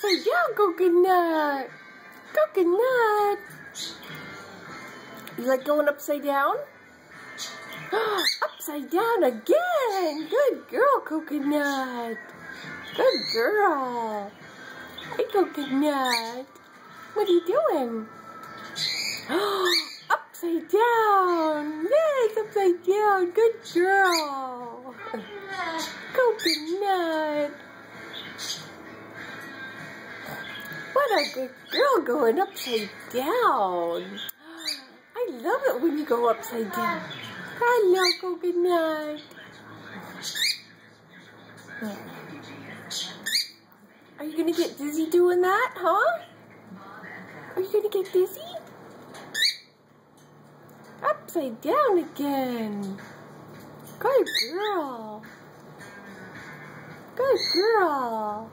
Upside down, Coconut. Coconut. You like going upside down? Upside down again. Good girl, Coconut. Good girl. Hey, Coconut. What are you doing? Upside down. Yes, upside down. Good girl. Coconut. What a good girl going upside down. I love it when you go upside down. Hello, Coconut. Are you going to get dizzy doing that, huh? Are you going to get dizzy? Upside down again. Good girl. Good girl.